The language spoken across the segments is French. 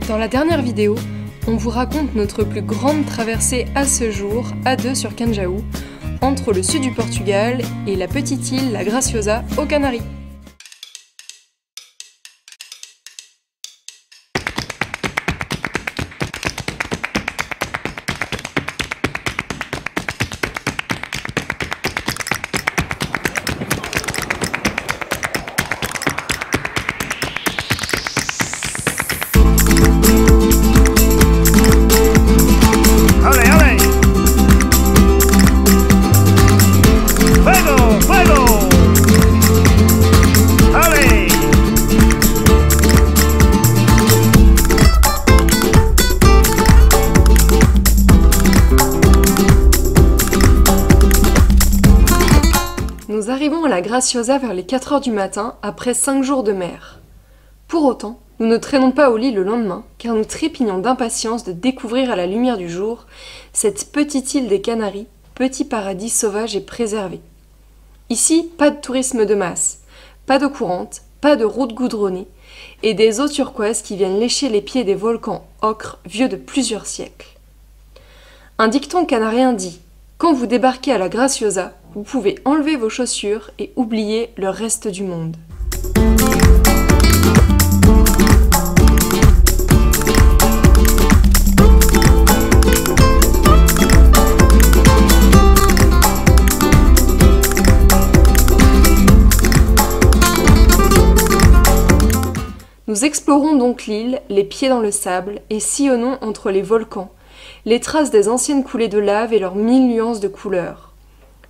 Dans la dernière vidéo, on vous raconte notre plus grande traversée à ce jour, à deux sur Canjaú, entre le sud du Portugal et la petite île La Graciosa aux Canaries. Nous arrivons à la Graciosa vers les 4 heures du matin, après 5 jours de mer. Pour autant, nous ne traînons pas au lit le lendemain, car nous trépignons d'impatience de découvrir à la lumière du jour cette petite île des Canaries, petit paradis sauvage et préservé. Ici, pas de tourisme de masse, pas d'eau courante, pas de routes goudronnées, et des eaux turquoises qui viennent lécher les pieds des volcans ocre vieux de plusieurs siècles. Un dicton canarien dit « Quand vous débarquez à la Graciosa, vous pouvez enlever vos chaussures et oublier le reste du monde. » Nous explorons donc l'île, les pieds dans le sable, et sillonnons entre les volcans, les traces des anciennes coulées de lave et leurs 1000 nuances de couleurs.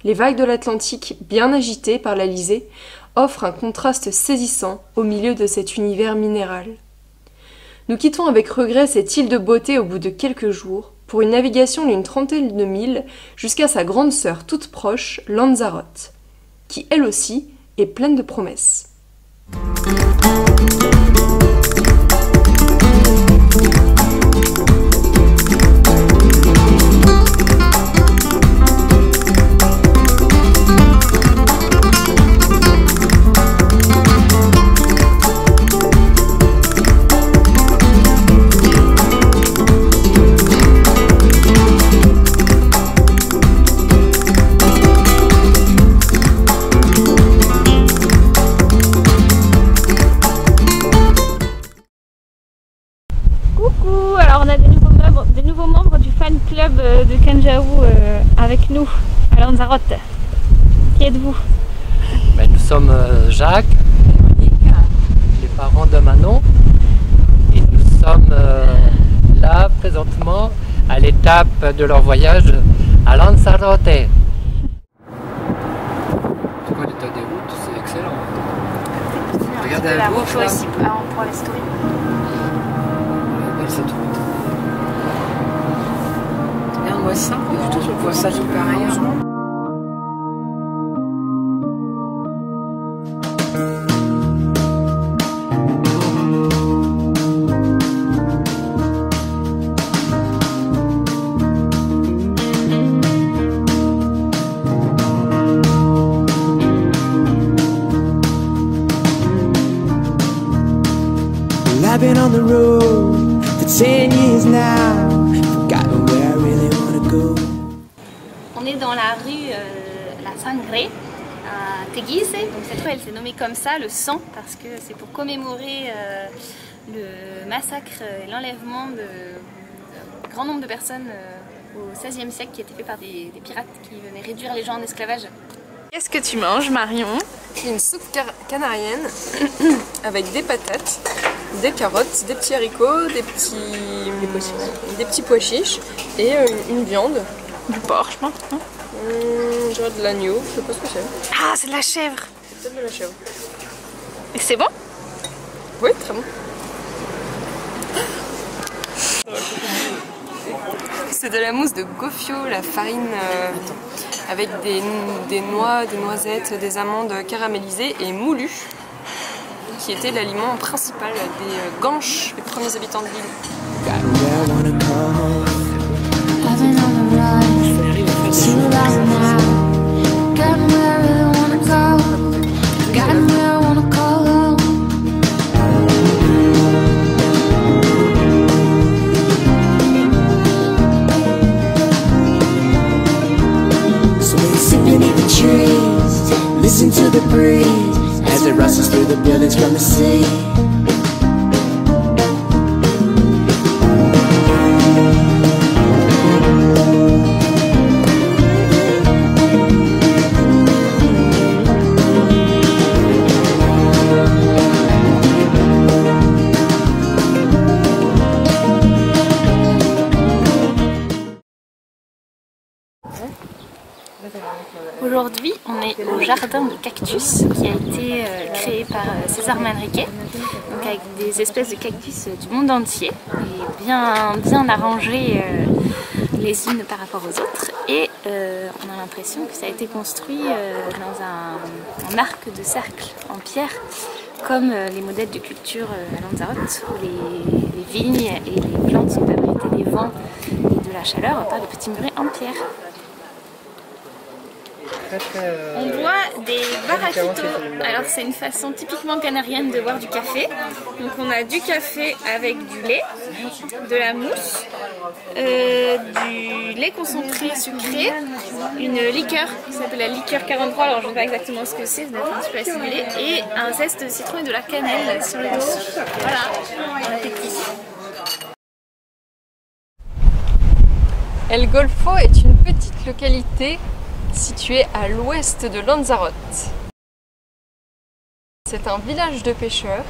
Les vagues de l'Atlantique, bien agitées par l'Alizé, offrent un contraste saisissant au milieu de cet univers minéral. Nous quittons avec regret cette île de beauté au bout de quelques jours, pour une navigation d'une trentaine de milles jusqu'à sa grande sœur toute proche, Lanzarote, qui elle aussi est pleine de promesses. Coucou, alors on a des nouveaux membres du fan club de Canjaú avec nous à Lanzarote. Qui êtes-vous? Nous sommes Jacques et Monique, les parents de Manon, et nous sommes là présentement à l'étape de leur voyage à Lanzarote. C'est quoi l'état des routes? C'est excellent. Regardez la route là. Ici, pour la story. Cette route. Regarde, moi ça, je vois ça super ailleurs. I've been on the road for 10 years now, forgotten where I really want to go. On est dans la rue La Sangre à Teguise. Donc cette rue elle s'est nommée comme ça, le sang, parce que c'est pour commémorer le massacre et l'enlèvement de grand nombre de personnes au XVIe siècle qui a été fait par des pirates qui venaient réduire les gens en esclavage. Qu'est-ce que tu manges, Marion? Une soupe canarienne avec des patates, des carottes, des petits haricots, des petits pois chiches et une viande. Du porc, je pense. Genre de l'agneau, je sais pas ce que c'est. Ah, c'est de la chèvre. C'est peut-être de la chèvre. Et c'est bon? Oui, très bon. C'est de la mousse de gofio, la farine avec des noix, des noisettes, des amandes caramélisées et moulues, qui était l'aliment principal des Ganches, les premiers habitants de l'île. Aujourd'hui, on est au jardin de cactus qui a été créé par César Manrique, donc avec des espèces de cactus du monde entier, et bien arrangées les unes par rapport aux autres. Et on a l'impression que ça a été construit dans un arc de cercle en pierre, comme les modèles de culture à Lanzarote, où les vignes et les plantes sont abritées des vents et de la chaleur par des petits murets en pierre. On boit des baraquitos. Alors c'est une façon typiquement canarienne de boire du café. Donc on a du café avec du lait, de la mousse, du lait concentré sucré, une liqueur qui s'appelle la liqueur 43, alors je ne sais pas exactement ce que c'est, ça doit être un petit peu assimilé, et un zeste de citron et de la cannelle sur le dessus. Voilà, bon appétit. El Golfo est une petite localité situé à l'ouest de Lanzarote. C'est un village de pêcheurs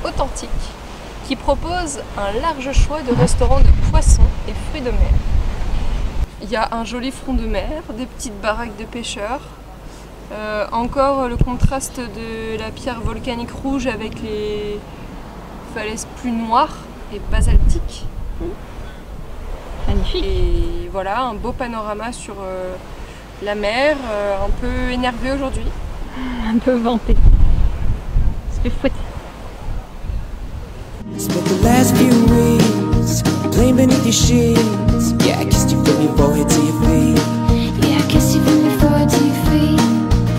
authentique qui propose un large choix de restaurants de poissons et fruits de mer. Il y a un joli front de mer, des petites baraques de pêcheurs, encore le contraste de la pierre volcanique rouge avec les falaises plus noires et basaltiques. Magnifique. Et voilà, un beau panorama sur la mer, un peu énervée aujourd'hui. Un peu ventée. Ça fait fouette. Spent the last few weeks playing beneath your sheets. Yeah, I kissed you from your forehead to your feet. Yeah, I kissed you from your forehead to your feet.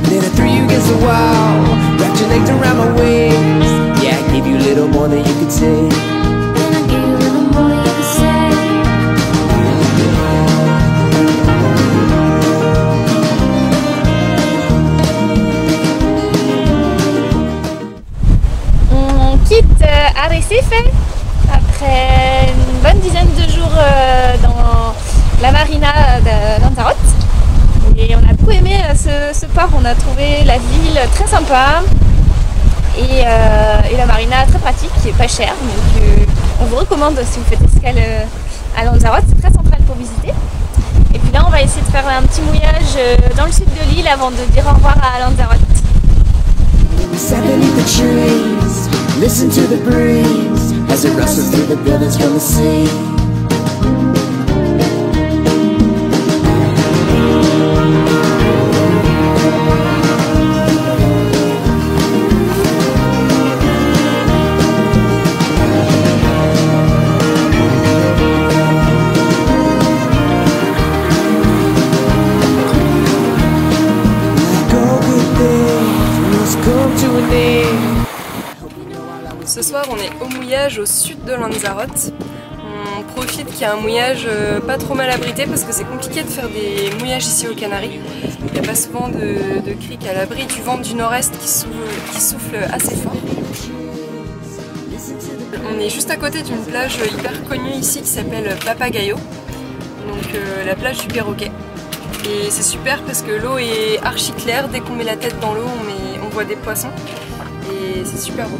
Then I threw you against the wall, wrapped your legs around my waist. Yeah, I gave you a little more than you could say. Then I gave you a little more than you could say. Arrecife après une bonne dizaine de jours dans la marina de Lanzarote, et on a beaucoup aimé ce port. On a trouvé la ville très sympa et la marina très pratique et pas chère, donc on vous recommande si vous faites escale à Lanzarote, c'est très central pour visiter. Et puis là on va essayer de faire un petit mouillage dans le sud de l'île avant de dire au revoir à Lanzarote. We sat beneath the trees, listen to the breeze as it rustles through the buildings from the sea. Ce soir on est au mouillage au sud de Lanzarote. On profite qu'il y a un mouillage pas trop mal abrité parce que c'est compliqué de faire des mouillages ici aux Canaries. Il n'y a pas souvent de criques à l'abri du vent du nord-est qui souffle assez fort. On est juste à côté d'une plage hyper connue ici qui s'appelle Papagayo, donc la plage du perroquet. Et c'est super parce que l'eau est archi claire, dès qu'on met la tête dans l'eau on voit des poissons et c'est super beau.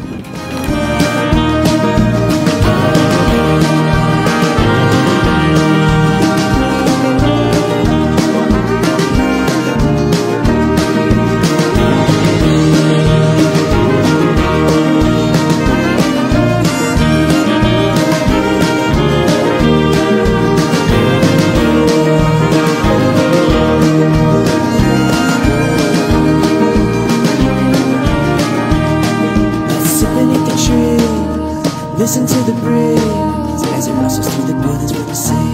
Listen to the breeze as it rustles through the buildings with the sea.